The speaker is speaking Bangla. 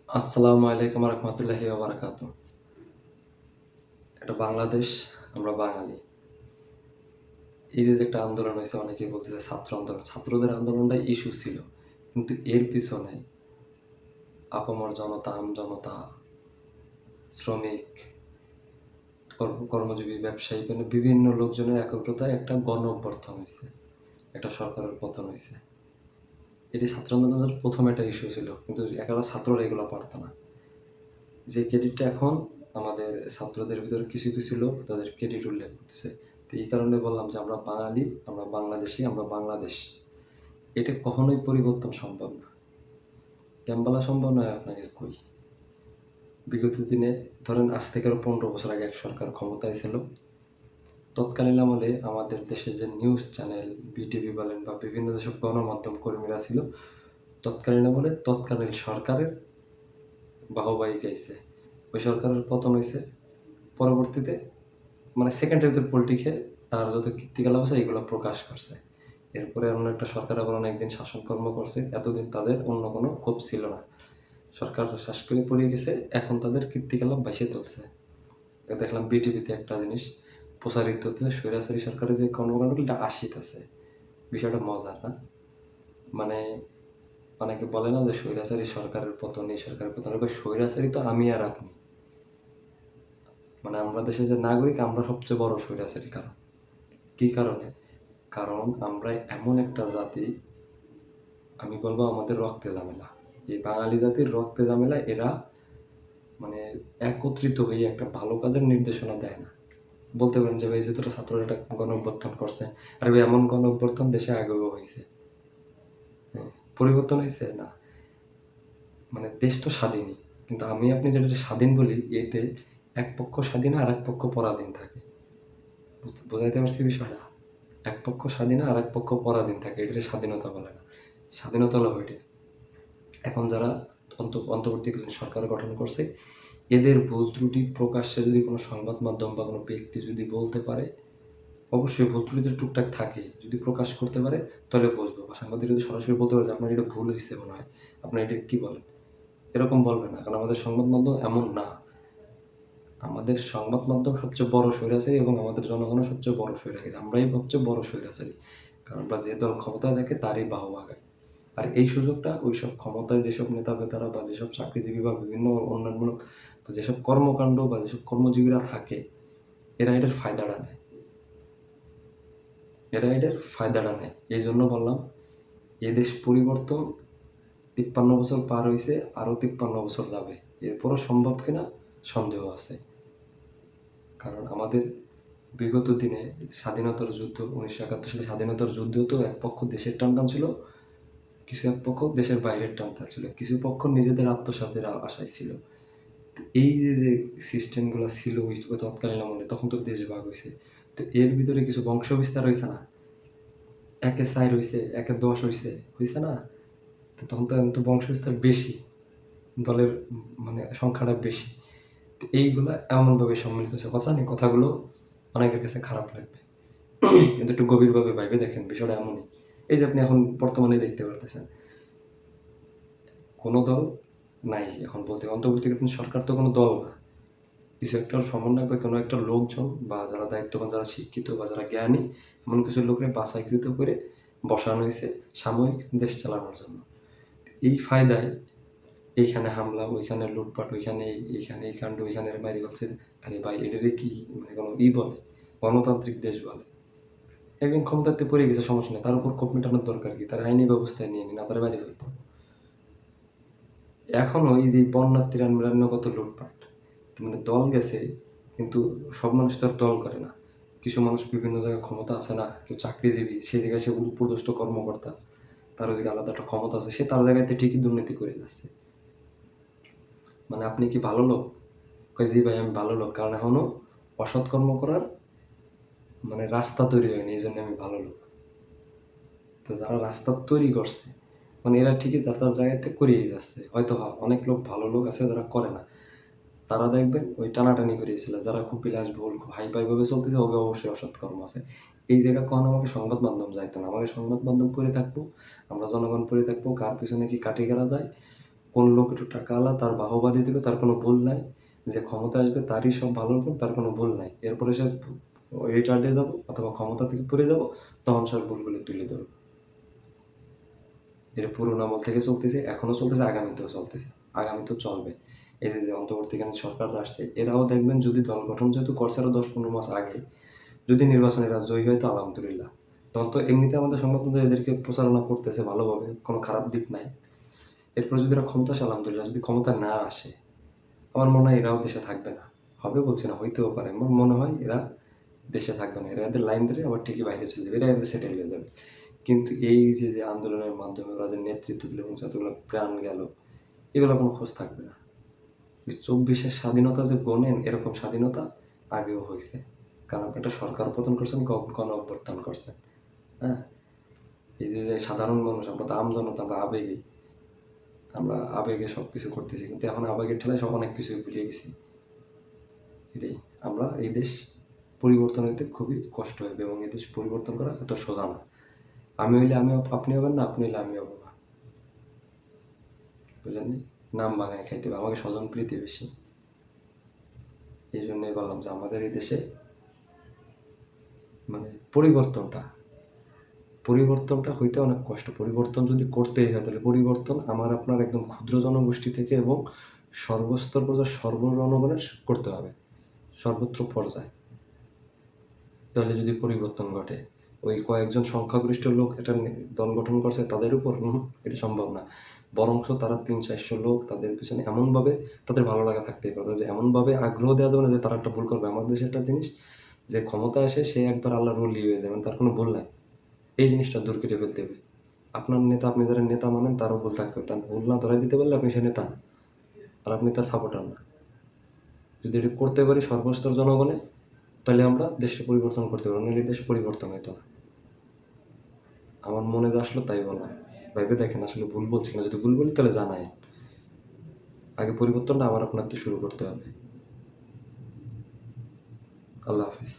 আসসালামু আলাইকুম রহমতুল্লাহি ওয়া এটা বাংলাদেশ, আমরা বাঙালি। এই যে একটা আন্দোলন হয়েছে, অনেকেই বলতেছে ছাত্র আন্দোলন। ছাত্রদের আন্দোলনটা ইস্যু ছিল, কিন্তু এর পিছনে আপামর জনতা, জনতা, শ্রমিক, কর্মজীবী, ব্যবসায়ী, মানে বিভিন্ন লোকজনের একত্রতায় একটা গণ অভ্যর্থন হয়েছে, একটা সরকারের পতন হয়েছে। এটি ছাত্র আন্দোলনের প্রথম একটা ইস্যু ছিল, কিন্তু একেবারে ছাত্ররা এগুলো পারত না। যে ক্রেডিটটা এখন আমাদের ছাত্রদের ভিতরে কিছু কিছু লোক তাদের ক্রেডিট উল্লেখ করছে। তো এই কারণে বললাম যে আমরা বাঙালি, আমরা বাংলাদেশি, আমরা বাংলাদেশ। এটা কখনোই পরিবর্তন সম্ভব না। কেন বলা সম্ভব নয় আপনাকে কই। বিগত দিনে ধরেন আজ থেকে আরো 15 বছর আগে এক সরকার ক্ষমতায় ছিল। তৎকালীন আমলে আমাদের দেশে যে নিউজ চ্যানেল, বিটিভি বলেন বা বিভিন্ন যেসব গণমাধ্যম কর্মীরা ছিল, তৎকালীন আমলে তৎকালীন সরকারের বাহবাহী গাইছে। ওই সরকারের পতন হয়েছে। পরবর্তীতে মানে সেকেন্ডের ভিতর পলিটিকে তার যত কীর্তিকলাপ আছে এগুলো প্রকাশ করছে। এরপরে অন্য একটা সরকার আবার অনেকদিন শাসনকর্ম করছে। এতদিন তাদের অন্য কোনো ক্ষোভ ছিল না, সরকার শ্বাস করে পড়ে গেছে, এখন তাদের কীর্তিকলাপ বাইসে তুলছে। দেখলাম বিটিভিতে একটা জিনিস প্রচারিত হচ্ছে, স্বৈরাচারী সরকারের যে কর্মকাণ্ডগুলো এটা আসিতেছে। বিষয়টা মজার না? মানে অনেকে বলে না যে স্বৈরাচারী সরকারের পতন, এই সরকারের পতন। স্বৈরাচারী তো আমি আর আপনি, মানে আমরা দেশের যে নাগরিক, আমরা সবচেয়ে বড় স্বৈরাচারী। কারণ কি কারণে? কারণ আমরা এমন একটা জাতি, আমি বলবো আমাদের রক্তে ঝামেলা। এই বাঙালি জাতির রক্তে ঝামেলা। এরা মানে একত্রিত হয়ে একটা ভালো কাজের নির্দেশনা দেয় না। বলতে পারেন যে ভাই যে তোরা ছাত্ররা একটা গণ অভ্যর্থন করছে, আর ভাই এমন গণ অভ্যর্থন দেশে আগেও হয়েছে। হ্যাঁ, পরিবর্তন হয়েছে না, মানে দেশ তো স্বাধীনই, কিন্তু আমি আপনি যেটা স্বাধীন বলি, এতে এক পক্ষ স্বাধীন আর এক পক্ষ পরাধীন থাকে। বোঝাইতে পারছি বিষয়টা? এক পক্ষ স্বাধীন আর এক পক্ষ পরাধীন থাকে, এটাকে স্বাধীনতা বলে না। স্বাধীনতা হলো ওইটা। এখন যারা অন্তর্বর্তীকালীন সরকার গঠন করছে, এদের ভুল ত্রুটি প্রকাশ্যে যদি কোনো সংবাদ মাধ্যম বা কোনো ব্যক্তি যদি বলতে পারে, অবশ্যই ভুল ত্রুটি টুকটাক থাকে, যদি প্রকাশ করতে পারে তাহলে বুঝবো। বা সাংবাদিক যদি সরাসরি বলতে পারে যে আপনার এটা ভুল হয়েছে মনে হয়, আপনার এটা কি বলেন, এরকম বলবে না। কারণ আমাদের সংবাদ মাধ্যম এমন না। আমাদের সংবাদ মাধ্যম সবচেয়ে বড় স্বৈরাচারী এবং আমাদের জনগণের সবচেয়ে বড় স্বৈরাচারী। আমরাই সবচেয়ে বড় স্বৈরাচারী, কারণ আমরা যে দল ক্ষমতায় থাকে তারই বাহবা গায়। আর এই সুযোগটা ওইসব ক্ষমতায় যেসব নেতা বেতারা বা যেসব চাকরিজীবী বা বিভিন্ন উন্নয়নমূলক বা যেসব কর্মকাণ্ড বা যেসব কর্মজীবীরা থাকে, এরা এটার ফায়দাটা নেয়। এই জন্য বললাম, এ দেশ পরিবর্তন 53 বছর পার হয়েছে, আরও 53 বছর যাবে। এরপরও সম্ভব কিনা সন্দেহ আছে। কারণ আমাদের বিগত দিনে স্বাধীনতার যুদ্ধ, 1971 সালে স্বাধীনতার যুদ্ধ তো এক পক্ষ দেশের টান ছিল, কিছু এক পক্ষ দেশের বাইরের টানটা ছিল, কিছু পক্ষ নিজেদের আত্মসাতের আশায় ছিল। এই যে যে সিস্টেমগুলো ছিল ওই তৎকালীন আমলে, তখন তো দেশ ভাগ হয়েছে। তো এর ভিতরে কিছু বংশ বিস্তার হয়েছে না, 1-4 হয়েছে, 1-10 হয়েছে না? তো তখন তো বংশ বিস্তার বেশি, দলের মানে সংখ্যাটা বেশি। তো এইগুলা এমনভাবে সম্মিলিত হয়েছে। কথা নেই, কথাগুলো অনেকের কাছে খারাপ লাগবে, কিন্তু একটু গভীরভাবে ভাইবে দেখেন, বিষয়টা এমনই। এই যে আপনি এখন বর্তমানে দেখতে পারতেছেন কোনো দল নাই এখন বলতে, অন্তর্বর্তীকালীন সরকার তো কোনো দল না, কিছু একটা সমন্বয় বা কোনো একটা লোকজন বা যারা দায়িত্ববান, যারা শিক্ষিত বা যারা জ্ঞানী, এমন কিছু লোকের বাছাইকৃত করে বসানো হয়েছে সাময়িক দেশ চালানোর জন্য। এই ফায়দায় এইখানে হামলা, ওইখানে লুটপাট, এইখানে এই কাণ্ড, ওইখানে বাইরে বলছে। আরে ভাই, এটারে কি মানে কোনো বলে? গণতান্ত্রিক দেশ বলে? একজন ক্ষমতাতে পড়ে গেছে, সমস্যা নেই, তার উপর ক্ষোভ মেটানোর দরকার কি? তার আইনি ব্যবস্থায় নিয়ে নিন, তার বাইরে ফেলতো। এখনো এই যে বন্যার্থীর কত লুটপাট, মানে দল গেছে, কিন্তু সব মানুষ তো আর দল করে না। কিছু মানুষ বিভিন্ন জায়গায় ক্ষমতা আছে না, কেউ চাকরিজীবী, সেই জায়গায় সে উপদস্থ কর্মকর্তা, তার ওই জায়গায় আলাদা একটা ক্ষমতা আছে, সে তার জায়গাতে ঠিকই দুর্নীতি করে যাচ্ছে। মানে আপনি কি ভালো লোক? কয় জি ভাই আমি ভালো লোক, কারণ এখনো অসৎ কর্ম করার মানে রাস্তা তৈরি হয়নি, এই জন্য আমি ভালো লোক। তো যারা রাস্তা তৈরি করছে, মানে এরা ঠিকই যার তার জায়গাতে করিয়ে যাচ্ছে। হয়তো অনেক লোক, ভালো লোক আছে যারা করে না, তারা দেখবেন ওই টানাটানি করিয়েছিল। যারা খুব বিলাসবহুল, খুব হাইফাই ভাবে চলতেছে, ওকে অবশ্যই অসৎ কর্ম আছে। এই জায়গা কখনো আমাকে সংবাদ মাধ্যম যাইতো না। আমাকে সংবাদ মাধ্যম পড়ে থাকবো, আমরা জনগণ পড়ে থাকবো, কার পিছনে কি কাটি করা যায়, কোন লোক একটু টাকাওয়ালা তার বাহবা দিয়ে দিবে, তার কোনো ভুল নাই। যে ক্ষমতা আসবে তারই সব ভালো লোক, তার কোনো ভুল নাই। এরপরে সে রিটার্ডে যাব অথবা ক্ষমতা থেকে পড়ে যাব, তখন সব ভুলগুলো তুলে ধরবে। এটা পুরোনো আমল থেকে চলতেছে, এখনো চলতেছে, আগামীতেও চলতেছে, আগামীতেও চলবে। এই যে অন্তর্বর্তীকালীন সরকাররা আসছে, এরাও দেখবেন যদি দল গঠন যেহেতু করছে আরো 10-15 মাস আগে, যদি নির্বাচনে এরা জয়ী হয় তো আলহামদুলিল্লাহ। তখন তো এমনিতে আমাদের সংবাদমাধ্যম এদেরকে প্রচারণা করতেছে ভালোভাবে, কোনো খারাপ দিক নাই। এরপরে যদি এরা ক্ষমতা আসে আলহামদুলিল্লাহ, যদি ক্ষমতা না আসে আমার মনে হয় এরাও দেশে থাকবে না। হবে বলছি না, হইতেও পারে। আমার মনে হয় এরা দেশে থাকবে না, এরা এদের লাইন ধরে আবার ঠিকই বাইরে চলে যাবে, এরা এদের সেটেল হয়ে যাবে। কিন্তু এই যে যে আন্দোলনের মাধ্যমে ওরা যে নেতৃত্ব দিল এবং যতগুলো প্রাণ গেল, এগুলো কোনো খোঁজ থাকবে না। 24-এর স্বাধীনতা যে গণেন, এরকম স্বাধীনতা আগেও হয়েছে, কারণ আপনি একটা সরকার পতন করছেন, গণ অভ্যুত্থান করছেন। হ্যাঁ, এই যে সাধারণ মানুষ, আমরা তো আমজনতা, আমরা আবেগে সব কিছু করতেছি, কিন্তু এখন আবেগের ঠেলায় সব অনেক কিছুই ভুলিয়ে গেছি। এটাই, আমরা এই দেশ পরিবর্তন হইতে খুবই কষ্ট হবে, এবং এই দেশ পরিবর্তন করা এত সোজা না। আমি হইলে আমি, আপনি হবেন না, আপনি হইলে আমি হবো না, বুঝলেন? নাম বাঙায় খাইতে হবে, আমাকে স্বজন প্রীতি বেশি। এই জন্যই বললাম যে আমাদের এই দেশে মানে পরিবর্তনটা হইতে অনেক কষ্ট। পরিবর্তন যদি করতেই হয়, তাহলে পরিবর্তন আমার আপনার একদম ক্ষুদ্র জনগোষ্ঠী থেকে এবং সর্বস্তর পর্যায়ে সর্বজনগণের করতে হবে, সর্বত্র পর্যায়ে। তাহলে যদি পরিবর্তন ঘটে, ওই কয়েকজন সংখ্যাগরিষ্ঠ লোক এটা দল গঠন করছে তাদের উপর, এটা সম্ভব না। বরঞ্চ তারা 300-400 লোক, তাদের পিছনে এমনভাবে তাদের ভালো লাগা থাকতেই পারে, তাদের এমনভাবে আগ্রহ দেওয়া যাবে না যে তারা একটা ভুল করবে। আমাদের দেশে একটা জিনিস, যে ক্ষমতা আসে সে একবার আল্লাহর ওলি হয়ে যাবেন, তার কোনো ভুল নাই। এই জিনিসটা দূর করে ফেলতে হবে। আপনার নেতা, আপনি যারা নেতা মানেন তারও ভুল থাকতে হবে, তার ভুল না ধরাই দিতে পারলে আপনি সে নেতা না, আর আপনি তার সাপোর্টার না। যদি এটা করতে পারি সর্বস্তর জনগণে, তাহলে আমরা দেশকে পরিবর্তন করতে পারবো, নাহলে দেশ পরিবর্তন হইতো না। আমার মনে যা আসলো তাই বললাম, ভেবে দেখেন আসলে ভুল বলছি না। যদি ভুল বলি তাহলে জানাই। আগে পরিবর্তনটা আমার আপনার তো শুরু করতে হবে। আল্লাহ হাফিজ।